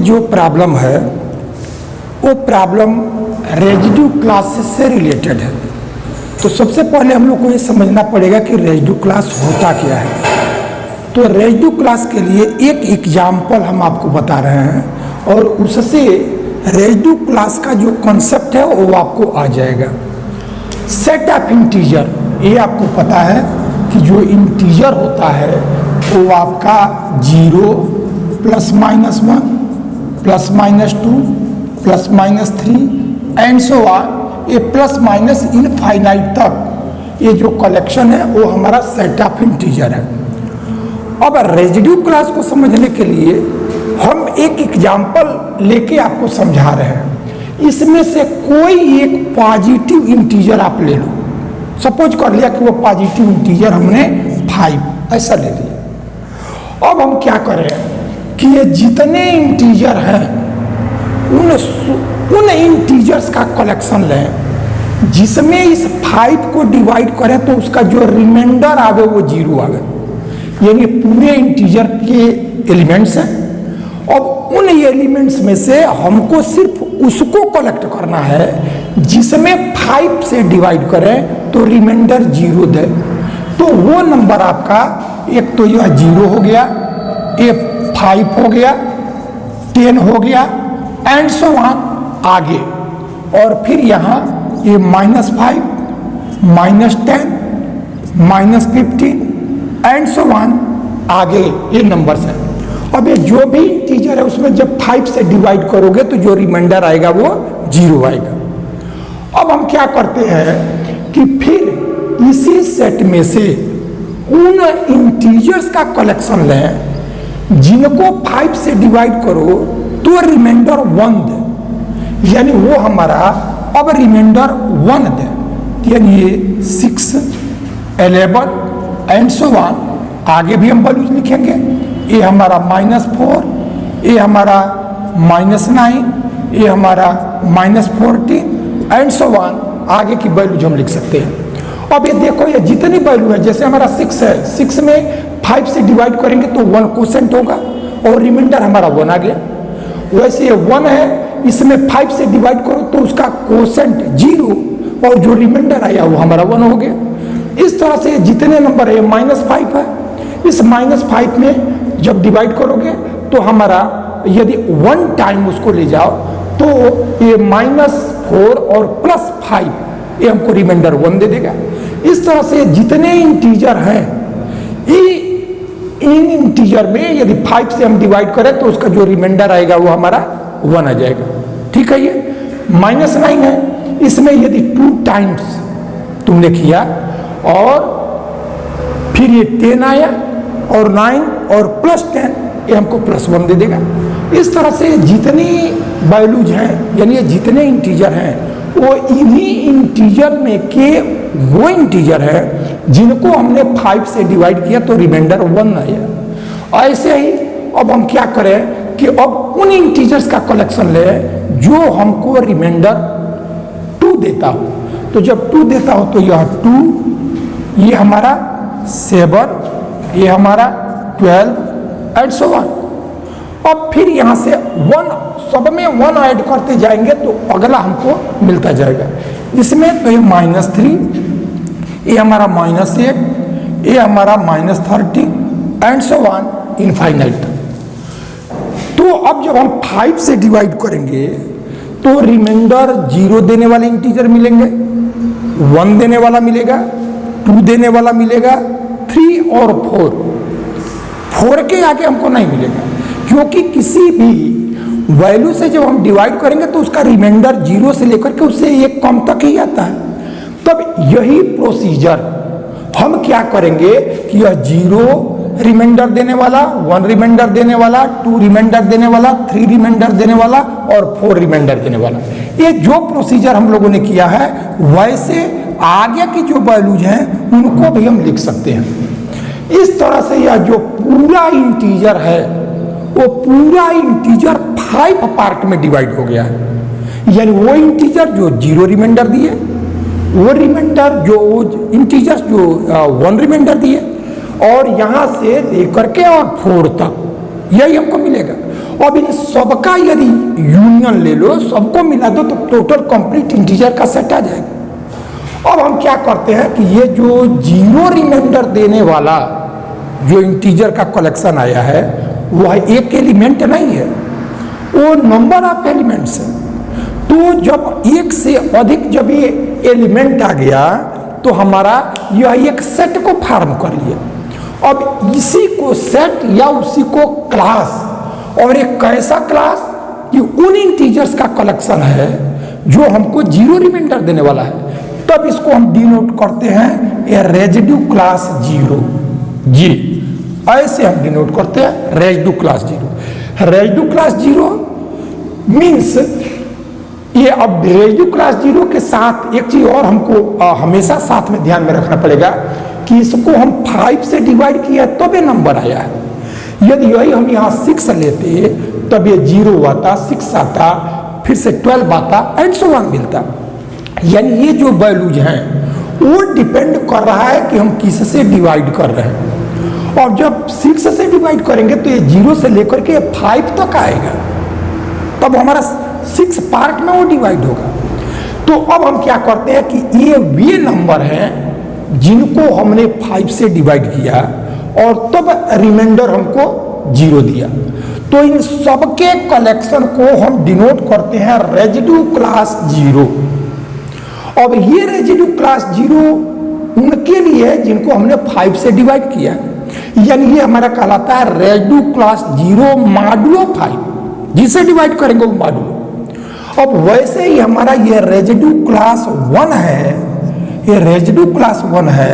जो प्रॉब्लम है वो प्रॉब्लम रेजिड्यू क्लासेस से रिलेटेड है। तो सबसे पहले हम लोग को ये समझना पड़ेगा कि रेजिड्यू क्लास होता क्या है। तो रेजिड्यू क्लास के लिए एक एग्जाम्पल हम आपको बता रहे हैं और उससे रेजिड्यू क्लास का जो कॉन्सेप्ट है वो आपको आ जाएगा। सेट ऑफ इंटीजर, ये आपको पता है कि जो इंटीजर होता है वो आपका 0 +-1 +-2 +-3 एंड सो ऑन, ये प्लस इनफाइनाइट तक ये जो कलेक्शन है वो हमारा सेट ऑफ इंटीजर है। अब रेजिड्यू क्लास को समझने के लिए हम एक एग्जाम्पल लेके आपको समझा रहे हैं। इसमें से कोई एक पॉजिटिव इंटीजर आप ले लो। सपोज कर लिया कि वो पॉजिटिव इंटीजर हमने 5 ऐसा ले लिया। अब हम क्या करें कि ये जितने इंटीजर हैं उन इंटीजर्स का कलेक्शन लें जिसमें इस 5 को डिवाइड करें तो उसका जो रिमाइंडर आवे वो 0 आवे, यानी पूरे इंटीजर के एलिमेंट्स हैं। अब उन एलिमेंट्स में से हमको सिर्फ उसको कलेक्ट करना है जिसमें 5 से डिवाइड करें तो रिमाइंडर 0 दे। तो वो नंबर आपका एक तो यह 0 हो गया, एक 5 हो गया, 10 हो गया एंड सो ऑन आगे। और फिर यहाँ ये -5, -10, -15 एंड सो ऑन आगे ये नंबर्स हैं। अब ये जो भी इंटीजर है उसमें जब 5 से डिवाइड करोगे तो जो रिमाइंडर आएगा वो 0 आएगा। अब हम क्या करते हैं कि फिर इसी सेट में से उन इंटीजर्स का कलेक्शन लें जिनको 5 से डिवाइड करो तो रिमाइंडर 1 दे, यानी वो हमारा अब रिमाइंडर 1 दे, यानी ये 6, 11 एंड सो ऑन आगे भी हम वैल्यूज लिखेंगे। ये हमारा -4, ये हमारा -9, ये हमारा -14 एंड सो ऑन आगे की वैल्यूज हम लिख सकते हैं। अब ये देखो ये जितनी वैल्यू है, जैसे हमारा 6 है, 6 में 5 से डिवाइड करेंगे तो 1 क्वोशेंट होगा और रिमाइंडर हमारा 1 आ गया। वैसे ये 1 है, इसमें 5 से डिवाइड करो तो उसका क्वोशेंट 0 और जो रिमाइंडर आया वो हमारा 1 हो गया। इस तरह से जितने नंबर है, -5 है, इस -5 में जब डिवाइड करोगे तो हमारा यदि 1 टाइम उसको ले जाओ तो ये -4 और +5 ये हमको रिमाइंडर 1 दे देगा। इस तरह से जितने इंटीजर हैं इन इंटीजर में यदि 5 से हम डिवाइड करें तो उसका जो रिमाइंडर आएगा वो हमारा 1 आ जाएगा। ठीक है, ये -9 है, इसमें यदि 2 टाइम्स तुमने किया और फिर ये 10 आया और 9 और +10 ये हमको +1 दे देगा। इस तरह से जितनी वैल्यूज हैं यानी ये जितने इंटीजर हैं वो इन्हीं इंटीजर में के वो इंटीजर है जिनको हमने 5 से डिवाइड किया तो रिमाइंडर 1 आया। ऐसे ही अब हम क्या करें कि अब उन इंटीजर्स का कलेक्शन ले जो हमको रिमाइंडर 2 देता हो। तो जब 2 देता हो तो यह 2, ये हमारा 7, ये हमारा 12 एंड सो ऑन। अब फिर यहाँ से 1 सब में 1 ऐड करते जाएंगे तो अगला हमको मिलता जाएगा। इसमें तो ये -3, ये हमारा -8, ये हमारा -13 एंड सो ऑन इनफाइनाइट। तो अब जब हम 5 से डिवाइड करेंगे तो रिमाइंडर 0 देने वाले इंटीजर मिलेंगे, 1 देने वाला मिलेगा, 2 देने वाला मिलेगा, 3 और 4 के आगे हमको नहीं मिलेगा, क्योंकि किसी भी वैल्यू से जब हम डिवाइड करेंगे तो उसका रिमाइंडर 0 से लेकर के उससे 1 कम तक ही आता है। तब यही प्रोसीजर हम क्या करेंगे कि यह 0 रिमाइंडर देने वाला, 1 रिमाइंडर देने वाला, 2 रिमाइंडर देने वाला, 3 रिमाइंडर देने वाला और 4 रिमाइंडर देने वाला, ये जो प्रोसीजर हम लोगों ने किया है वैसे आगे की जो वैल्यूज हैं उनको भी हम लिख सकते हैं। इस तरह से यह जो पूरा इंटीजर है वो पूरा इंटीजर 5 पार्ट में डिवाइड हो गया है। यानी वो इंटीजर जो 0 रिमाइंडर दिए, वो रिमाइंडर जो इंटीजर्स जो 1 रिमाइंडर दिए और यहाँ से लेकर के और 4 तक यही हमको मिलेगा। अब इन सबका यदि यूनियन ले लो, सबको मिला दो, तो टोटल कंप्लीट इंटीजर का सेट आ जाएगा। अब हम क्या करते हैं कि ये जो जीरो रिमाइंडर देने वाला जो इंटीजर का कलेक्शन आया है वह एक एलिमेंट नहीं है, वो नंबर ऑफ एलिमेंट्स है। तो जब एक से अधिक जब ये एलिमेंट आ गया तो हमारा यह एक सेट को फॉर्म कर लिया। अब इसी को सेट या उसी को क्लास, और एक कैसा क्लास कि उन इंटीजर्स का कलेक्शन है जो हमको जीरो रिमाइंडर देने वाला है, तब इसको हम डिनोट करते हैं ए रेजिड्यू क्लास जीरो। जी ऐसे हम डिनोट करते हैं residue class zero. Residue class zero means ये, अब रेजिड्यू क्लास जीरो के साथ एक चीज और हमको हमेशा साथ में ध्यान में रखना पड़ेगा कि इसको हम 5 से डिवाइड किया तब ये नंबर आया है। यदि यही हम यहाँ 6 लेते तब ये 0 आता, 6 आता, फिर से 12 आता एंड सो ऑन मिलता। यानी ये जो वैल्यूज हैं वो डिपेंड कर रहा है कि हम किस से डिवाइड कर रहे हैं। और जब 6 से डिवाइड करेंगे तो ये 0 से लेकर के 5 तक आएगा, तब हमारा 6 पार्ट में वो डिवाइड होगा। तो अब हम क्या करते हैं कि ये वे नंबर हैं जिनको हमने 5 से डिवाइड किया और तब रिमाइंडर हमको 0 दिया। तो इन सबके कलेक्शन को हम डिनोट करते हैं रेजिड्यू क्लास जीरो। अब ये रेजिड्यू क्लास जीरो उनके लिए जिनको हमने 5 से डिवाइड किया, यानी ये हमारा कहलाता है रेजिड्यू क्लास जीरो मॉडुलो 5, जिसे डिवाइड करेंगे वो मॉडुलो। अब वैसे ही हमारा ये रेजिड्यू क्लास 1 है, ये रेजिड्यू क्लास 1 है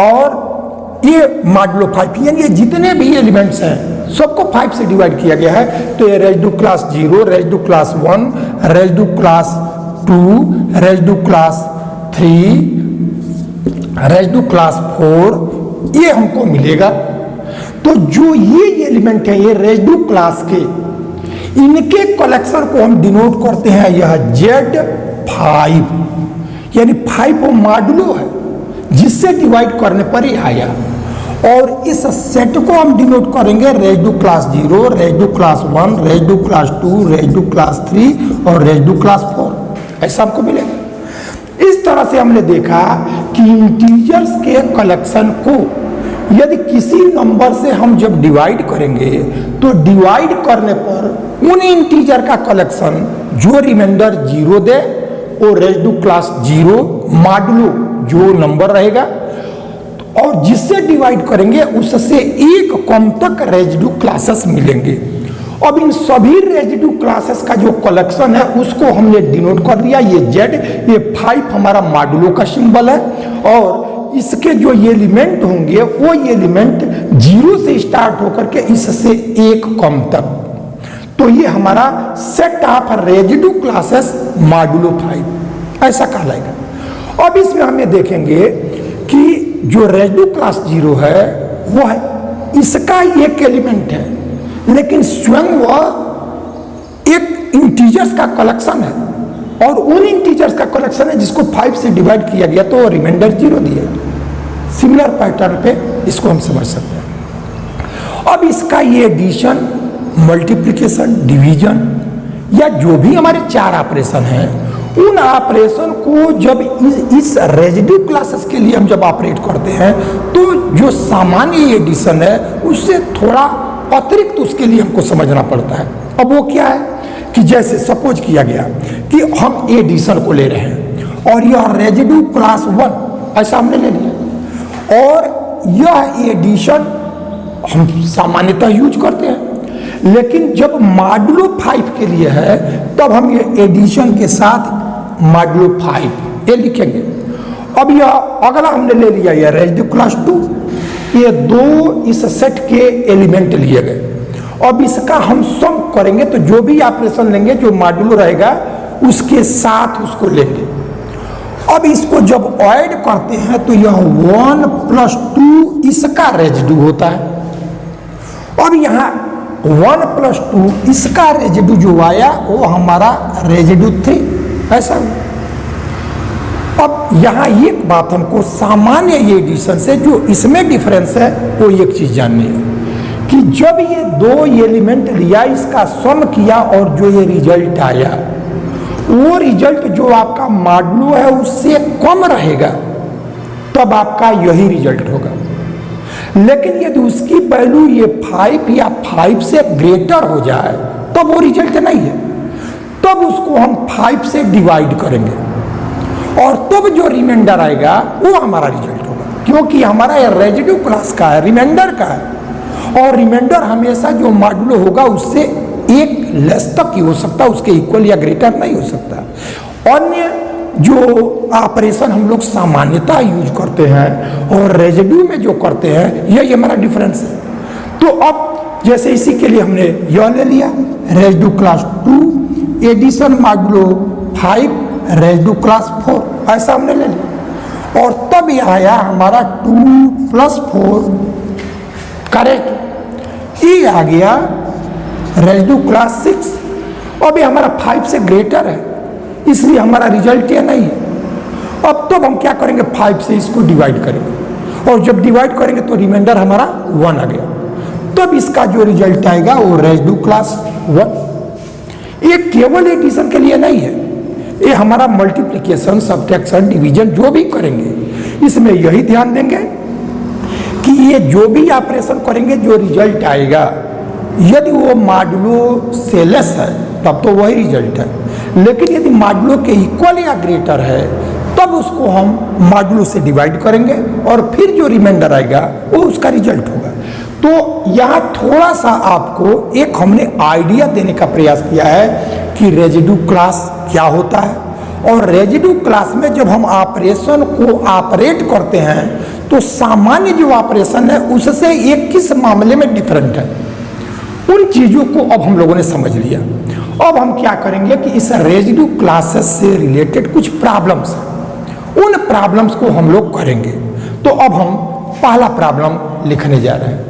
और ये मॉडुलो 5, यानी ये जितने भी एलिमेंट्स हैं सबको 5 से डिवाइड किया गया है। तो ये residue class 0, residue class 1, residue class 2, residue class 3, residue class 4 ये हमको मिलेगा। तो जो ये एलिमेंट है ये रेजिड्यू क्लास के, इनके कलेक्शन को हम डिनोट करते हैं यह Z5, यानी 5 वो मॉडुलो है जिससे डिवाइड करने पर ही आया। और इस सेट को हम डिनोट करेंगे residue class 0, residue class 1, residue class 2, residue class 3 और रेजिड्यू क्लास 4, ऐसा हमको मिलेगा। इस तरह से हमने देखा कि इंटीजर्स के कलेक्शन को यदि किसी नंबर से हम जब डिवाइड करेंगे तो डिवाइड करने पर उन इंटीजर का कलेक्शन जो रिमाइंडर 0 दे वो रेजिड्यू क्लास 0 मॉडुलो जो नंबर रहेगा, और जिससे डिवाइड करेंगे उससे एक कम तक रेजिड्यू क्लासेस मिलेंगे। अब इन सभी रेजिड्यू क्लासेस का जो कलेक्शन है उसको हमने डिनोट कर दिया, ये Z, ये 5 हमारा मॉडुलो का सिंबल है, और इसके जो एलिमेंट होंगे वो एलिमेंट 0 से स्टार्ट होकर के इससे एक कम तक। तो ये हमारा set of residue classes modulo 5 ऐसा कहलाएगा। अब इसमें हमें देखेंगे कि जो रेजिड्यू क्लास 0 है वो है, इसका एक एलिमेंट है लेकिन स्वयं वह एक इंटीजर्स का कलेक्शन है, और उन इंटीजर्स का कलेक्शन है जिसको 5 से डिवाइड किया गया तो रिमाइंडर 0 दिया। सिमिलर पैटर्न पे इसको हम समझ सकते हैं। अब इसका ये एडिशन, मल्टीप्लिकेशन, डिवीजन या जो भी हमारे 4 ऑपरेशन हैं, उन ऑपरेशन को जब इस रेजिड्यू क्लासेस के लिए हम जब ऑपरेट करते हैं तो जो सामान्य एडिशन है उससे थोड़ा अतिरिक्त उसके लिए हमको समझना पड़ता है। अब वो क्या है कि जैसे सपोज किया गया कि हम एडिशन को ले रहे हैं और यह रेजिड्यू क्लास 1 ऐसा हमने ले लिया, और यह एडिशन हम सामान्यतः यूज करते हैं, लेकिन जब मॉडुलो 5 के लिए है तब हम ये एडिशन के साथ मॉडुलो 5 ये लिखेंगे। अब यह अगला हमने ले लिया यह रेजिड्यू क्लास 2, ये 2 इस सेट के एलिमेंट लिए गए। अब इसका हम सम करेंगे तो जो भी ऑपरेशन लेंगे जो मॉडुलो रहेगा उसके साथ उसको लेंगे। अब इसको जब ऐड करते हैं तो यह 1 + 2 इसका रेजिड्यू होता है। अब यहाँ 1 + 2 इसका रेजिड्यू जो आया वो हमारा रेजिड्यू 3 ऐसा। अब यहाँ एक बात हमको सामान्य एडिशन से जो इसमें डिफरेंस है वो एक चीज जाननी है कि जब ये दो एलिमेंट लिया, इसका सम किया और जो ये रिजल्ट आया, वो रिजल्ट जो आपका मॉडुलो है उससे कम रहेगा, तब आपका यही रिजल्ट होगा। लेकिन यदि उसकी वैल्यू ये 5 या 5 से ग्रेटर हो जाए, तब वो रिजल्ट नहीं है। तब उसको हम 5 से डिवाइड करेंगे और तब जो रिमाइंडर आएगा वो हमारा रिजल्ट होगा, क्योंकि हमारा ये रेजिड्यू क्लास का है, रिमाइंडर का है। और रिमाइंडर हमेशा जो मॉडुलो होगा उससे एक लेस तक ही हो सकता है, उसके इक्वल या ग्रेटर नहीं हो सकता। अन्य जो ऑपरेशन हम लोग सामान्यतः यूज करते हैं और रेजिड्यू में जो करते हैं, यही हमारा डिफरेंस है। तो अब जैसे इसी के लिए हमने यह ले लिया residue class 2 addition modulo 5 residue class 4, ऐसा हमने ले लिया। और तब यह आया हमारा 2 + 4 करेक्ट, ये आ गया रेजिड्यू क्लास 6। अब ये हमारा 5 से ग्रेटर है, इसलिए हमारा रिजल्ट ये नहीं है। अब तो हम क्या करेंगे, 5 से इसको डिवाइड करेंगे और जब डिवाइड करेंगे तो रिमाइंडर हमारा 1 आ गया। तब इसका जो रिजल्ट आएगा वो रेजिड्यू क्लास 1। ये केवल एडिशन के लिए नहीं है, ये हमारा मल्टीप्लिकेशन, सब्ट्रैक्शन, डिवीजन जो भी करेंगे इसमें यही ध्यान देंगे कि ये जो भी ऑपरेशन करेंगे जो रिजल्ट आएगा, यदि वो मॉडुलो से लेस है तब तो वही रिजल्ट है, लेकिन यदि मॉडुलो के इक्वल या ग्रेटर है तब उसको हम मॉडुलो से डिवाइड करेंगे और फिर जो रिमाइंडर आएगा वो उसका रिजल्ट होगा। तो यहाँ थोड़ा सा आपको एक हमने आइडिया देने का प्रयास किया है कि रेजिड्यू क्लास क्या होता है। और रेजिड्यू क्लास में जब हम ऑपरेशन को ऑपरेट करते हैं तो सामान्य जो ऑपरेशन है उससे एक किस मामले में डिफरेंट है, उन चीज़ों को अब हम लोगों ने समझ लिया। अब हम क्या करेंगे कि इस रेजिड्यू क्लासेस से रिलेटेड कुछ प्रॉब्लम्स हैं, उन प्रॉब्लम्स को हम लोग करेंगे। तो अब हम पहला प्रॉब्लम लिखने जा रहे हैं।